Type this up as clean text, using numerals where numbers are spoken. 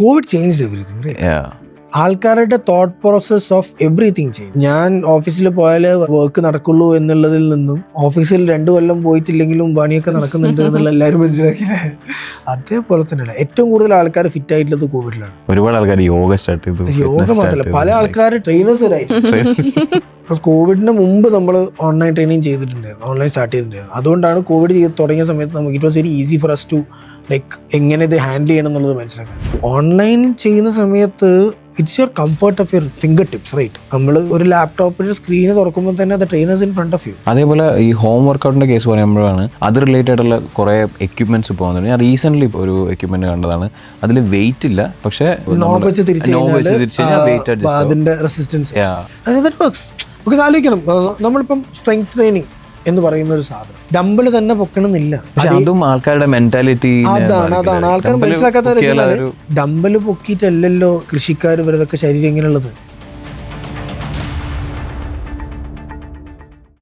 Covid changed everything, right? Yeah. ആൾക്കാരുടെ thought process of everything ചെയ്യും. ഞാൻ ഓഫീസിൽ പോയാലേ വർക്ക് നടക്കുള്ളൂ എന്നുള്ളതിൽ നിന്നും ഓഫീസിൽ 2 കൊല്ലം പോയിട്ടില്ലെങ്കിലും പണിയൊക്കെ നടക്കുന്നുണ്ട് എന്നുള്ള എല്ലാവരും മനസ്സിലാക്കില്ലേ? അതേപോലെ തന്നെയാണ് ഏറ്റവും കൂടുതൽ ആൾക്കാർ ഫിറ്റ് ആയിട്ടുള്ളത് കോവിഡിലാണ്. ഒരുപാട് ആൾക്കാർ യോഗ സ്റ്റാർട്ട് ചെയ്തു. യോഗ മാത്രമല്ല, പല ആൾക്കാർ ട്രെയിനേഴ്സ് കോവിഡിന് മുമ്പ് നമ്മൾ ഓൺലൈൻ ട്രെയിനിങ് ചെയ്തിട്ടുണ്ടായിരുന്നു, ഓൺലൈൻ സ്റ്റാർട്ട് ചെയ്തിട്ടുണ്ടായിരുന്നു. അതുകൊണ്ടാണ് കോവിഡ് തുടങ്ങിയ സമയത്ത് നമുക്ക് it was very easy for us to like എങ്ങനെ ഇത് ഹാൻഡിൽ ചെയ്യണം എന്നുള്ളത് മനസ്സിലാക്കാൻ. ഓൺലൈൻ ചെയ്യുന്ന സമയത്ത് it's your comfort of your finger tips, right? നമ്മൾ ഒരു ലാപ്ടോപ്പിൽ സ്ക്രീന് തുറക്കുമ്പോൾ തന്നെ അത് trainers in front of you. അതേപോലെ ഈ ഹോം വർക്കൗട്ടിന്റെ കേസ് പറയുമ്പോഴാണ് അത് റിലേറ്റഡ് ആയിട്ടുള്ള കുറേ എക്യുപ്മെന്റ്സ് പോകുന്നുണ്ട്. ഞാൻ റീസെന്റ് ഒരു എക്യുപ്മെന്റ് കണ്ടതാണ്, അതിൽ വെയിറ്റ് ഇല്ല, പക്ഷേ അതിന്റെ റെസിസ്റ്റൻസ് ബിക്കോസ് ആലോചിക്കണം, നമ്മളിപ്പം സ്ട്രെങ്ത് ട്രെയിനിങ് എന്ന് പറയുന്ന ഒരു സാധനം ഡംബിൾ തന്നെ പൊക്കണമെന്നില്ല. അതും ആൾക്കാരുടെ മെന്റാലിറ്റി അതാണ് ആൾക്കാർ മനസ്സിലാക്കാത്ത ഡംബിൾ പൊക്കിയിട്ടല്ലല്ലോ കൃഷിക്കാർ ഇവരൊക്കെ ശരീരം എങ്ങനെയുള്ളത്.